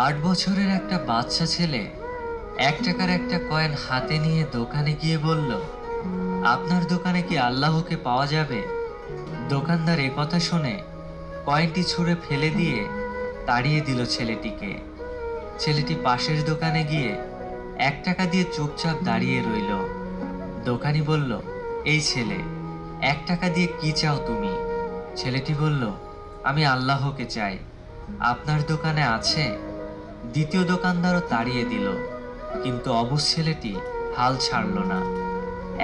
8 বছরের একটা বাচ্চা ছেলে 1 টাকার একটা কয়েন হাতে নিয়ে দোকানে গিয়ে বলল, আপনার দোকানে কি আল্লাহকে পাওয়া যাবে? দোকানদার একথা শুনে কয়েনটি ছুঁড়ে ফেলে দিয়ে তাড়িয়ে দিল ছেলেটিকে। ছেলেটি পাশের দোকানে গিয়ে 1 টাকা দিয়ে চুপচাপ দাঁড়িয়ে রইল। দোকানি বলল, এই ছেলে, 1 টাকা দিয়ে কি চাও তুমি? ছেলেটি বলল, আমি আল্লাহকে চাই। আপনার দোকানে আছে? দ্বিতীয় দোকানদারও তাড়িয়ে দিল, কিন্তু অবুঝ ছেলেটি হাল ছাড়ল না।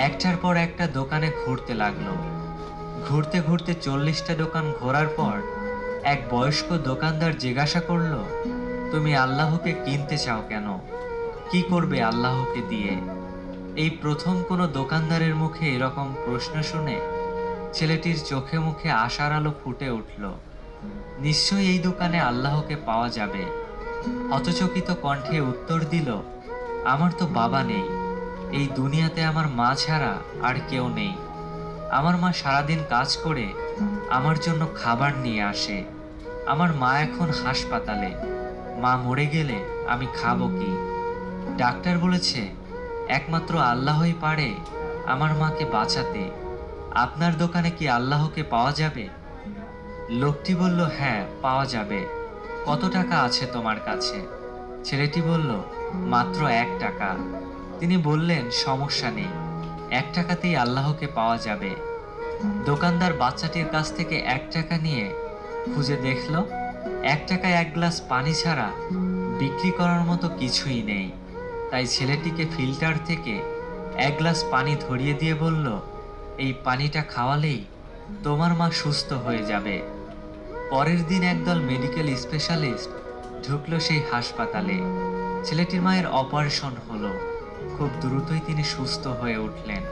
একটার পর একটা দোকানে ঘুরতে লাগলো। ঘুরতে ঘুরতে 40টা দোকান ঘোরার পর এক বয়স্ক দোকানদার জিজ্ঞাসা করলো, তুমি আল্লাহকে কিনতে চাও কেন? কি করবে আল্লাহকে দিয়ে? এই প্রথম কোনো দোকানদারের মুখে এরকম প্রশ্ন শুনে ছেলেটির চোখে মুখে আশার আলো ফুটে উঠল। নিশ্চয়ই এই দোকানে আল্লাহকে পাওয়া যাবে। হতচকিত কণ্ঠে উত্তর দিল, আমার তো বাবা নেই। এই দুনিয়াতে আমার মা ছাড়া আর কেউ নেই। আমার মা সারাদিন কাজ করে আমার জন্য খাবার নিয়ে আসে। আমার মা এখন হাসপাতালে। মা মরে গেলে আমি খাবো কি? ডাক্তার বলেছে একমাত্র আল্লাহই পারে আমার মাকে বাঁচাতে। আপনার দোকানে কি আল্লাহকে পাওয়া যাবে? লোকটি বলল, হ্যাঁ, পাওয়া যাবে। কত টাকা আছে তোমার কাছে? ছেলেটি বলল, মাত্র 1 টাকা। তিনি বললেন, সমস্যা নেই, 1 টাকাতেই আল্লাহকে পাওয়া যাবে। দোকানদার বাচ্চাটির কাছ থেকে 1 টাকা নিয়ে খুঁজে দেখল 1 টাকায় 1 গ্লাস পানি ছাড়া বিক্রি করার মতো কিছুই নেই। তাই ছেলেটিকে ফিল্টার থেকে 1 গ্লাস পানি ধরিয়ে দিয়ে বলল, এই পানিটা খাওয়ালেই তোমার মা সুস্থ হয়ে যাবে। পরের দিন একদল মেডিকেল স্পেশালিস্ট ঢুকলো সেই হাসপাতালে। ছেলেটির মায়ের অপারেশন হলো। খুব দ্রুতই তিনি সুস্থ হয়ে উঠলেন।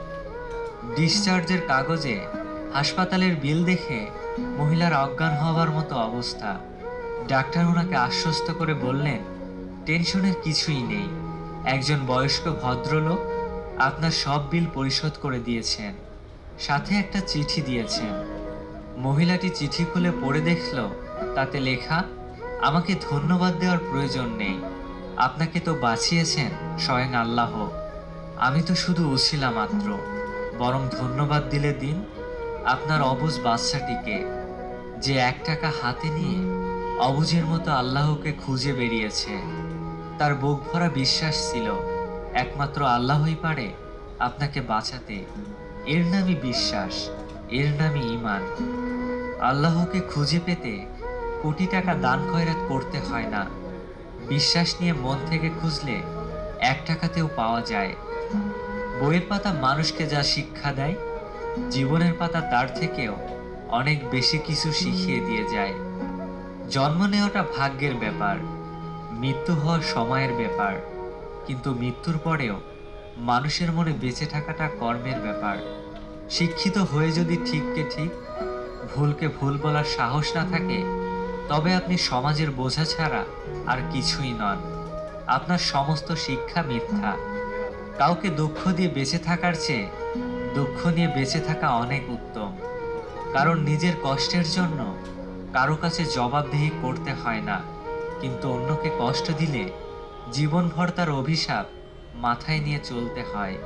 ডিসচার্জের কাগজে হাসপাতালের বিল দেখে মহিলার অজ্ঞান হওয়ার মতো অবস্থা। ডাক্তার ওনাকে আশ্বস্ত করে বললেন, টেনশনের কিছুই নেই। একজন বয়স্ক ভদ্রলোক আপনার সব বিল পরিশোধ করে দিয়েছেন, সাথে একটা চিঠি দিয়েছেন। মহিলাটি চিঠি খুলে পড়ে দেখল, তাতে লেখা, আমাকে ধন্যবাদ দেওয়ার প্রয়োজন নেই। আপনাকে তো বাঁচিয়েছেন স্বয়ং আল্লাহ। আমি তো শুধু উছিলা মাত্র। বরং ধন্যবাদ দিলে দিন আপনার অবুঝ বাচ্চাটিকে, যে 1 টাকা হাতে নিয়ে অবুঝের মতো আল্লাহকে খুঁজে বেরিয়েছে। তার বুক ভরা বিশ্বাস ছিল একমাত্র আল্লাহই পারে আপনাকে বাঁচাতে। এর নামই বিশ্বাস, এর নামই ঈমান। আল্লাহকে খুঁজে পেতে কোটি টাকা দান খয়রাত করতে হয় না। বিশ্বাস নিয়ে মন থেকে খুঁজলে 1 টাকাতেও পাওয়া যায়। বইয়ের পাতা মানুষকে যা শিক্ষা দেয়, জীবনের পাতা তার থেকেও অনেক বেশি কিছু শিখিয়ে দিয়ে যায়। জন্ম নেওয়াটা ভাগ্যের ব্যাপার, মৃত্যু হওয়া সময়ের ব্যাপার, কিন্তু মৃত্যুর পরেও মানুষের মনে বেঁচে থাকাটা কর্মের ব্যাপার। শিক্ষিত হয়ে যদি ঠিককে ঠিক, ভুলকে ভুল বলার সাহস না থাকে, তবে আপনি সমাজের বোঝা ছাড়া আর কিছুই নন। আপনার সমস্ত শিক্ষা মিথ্যা। কাউকে দুঃখ দিয়ে বেঁচে থাকার চেয়ে দুঃখ নিয়ে বেঁচে থাকা অনেক উত্তম। কারণ নিজের কষ্টের জন্য কারো কাছে জবাবদিহি করতে হয় না, কিন্তু অন্যকে কষ্ট দিলে জীবনভর তার অভিশাপ মাথায় নিয়ে চলতে হয়।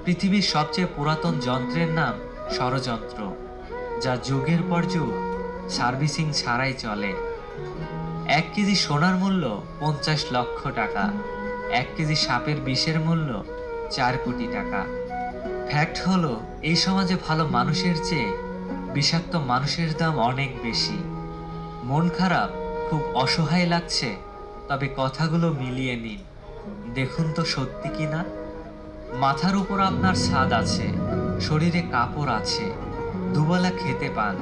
পৃথিবীর সবচেয়ে পুরাতন যন্ত্রের নাম ষড়যন্ত্র, যা যুগের পর যুগ সার্ভিসিং ছাড়াই চলে। 1 কেজি সোনার মূল্য 50 লক্ষ টাকা, 1 কেজি সাপের বিষের মূল্য 4 কোটি টাকা। ফ্যাক্ট হলো, এই সমাজে ভালো মানুষের চেয়ে বিষাক্ত মানুষের দাম অনেক বেশি। মন খারাপ, খুব অসহায় লাগছে, তবে কথাগুলো মিলিয়ে নিন, দেখুন তো সত্যি কিনা। মাথার উপর আপনার ছাদ আছে, শরীরে কাপড় আছে, দুবেলা খেতে পান,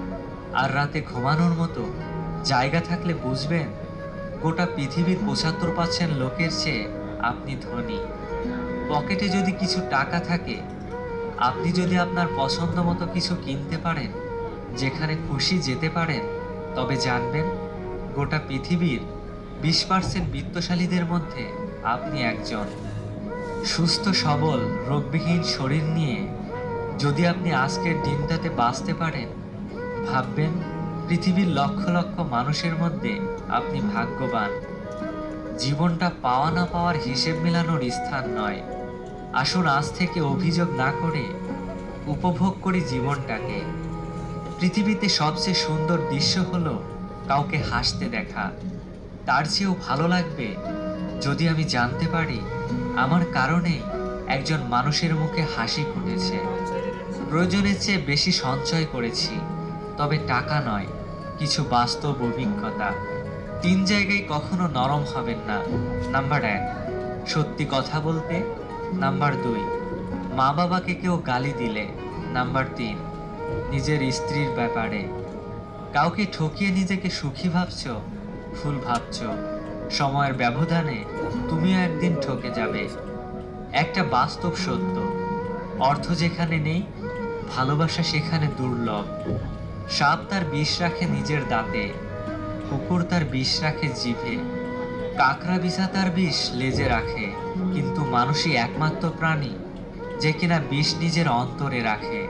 আর রাতে ঘুমানোর মতো জায়গা থাকলে বুঝবেন গোটা পৃথিবীর 75% লোকের চেয়ে আপনি ধনী। পকেটে যদি কিছু টাকা থাকে, আপনি যদি আপনার পছন্দ মতো কিছু কিনতে পারেন, যেখানে খুশি যেতে পারেন, তবে জানবেন গোটা পৃথিবীর 20% বিত্তশালীদের মধ্যে আপনি একজন। সুস্থ সবল রোগবিহীন শরীর নিয়ে যদি আপনি আজকের দিনটাতে বাঁচতে পারেন, ভাববেন পৃথিবীর লক্ষ লক্ষ মানুষের মধ্যে আপনি ভাগ্যবান। জীবনটা পাওয়া না পাওয়ার হিসেব মেলানোর স্থান নয়। আসুন আজ থেকে অভিযোগ না করে উপভোগ করি জীবনটাকে। পৃথিবীতে সবচেয়ে সুন্দর দৃশ্য হলো কাউকে হাসতে দেখা। তার চেয়েও ভালো লাগবে যদি আমি জানতে পারি আমার কারণেই একজন মানুষের মুখে হাসি ফুটেছে। প্রয়োজনের চেয়ে বেশি সঞ্চয় করেছি, তবে টাকা নয়, কিছু বাস্তব অভিজ্ঞতা। 3 জায়গায় কখনো নরম হবেন না। নাম্বার 1, সত্যি কথা বলতে। নাম্বার 2, মা বাবাকে কেউ গালি দিলে। নাম্বার 3, নিজের স্ত্রীর ব্যাপারে। কাউকে ঠকিয়ে নিজেকে সুখী ভাবছো, ভুল ভাবছো। সময়ের ব্যবধানে তুমিও একদিন ঠকে যাবে। একটা বাস্তব সত্য, অর্থ যেখানে নেই, ভালোবাসা সেখানে দুর্লভ। সাপ তার বিষ রাখে নিজের দাঁতে, কুকুর তার বিষ রাখে জিভে, কাকড়া বিছা তার বিষ লেজে রাখে, কিন্তু মানুষই একমাত্র প্রাণী যে কিনা বিষ নিজের অন্তরে রাখে।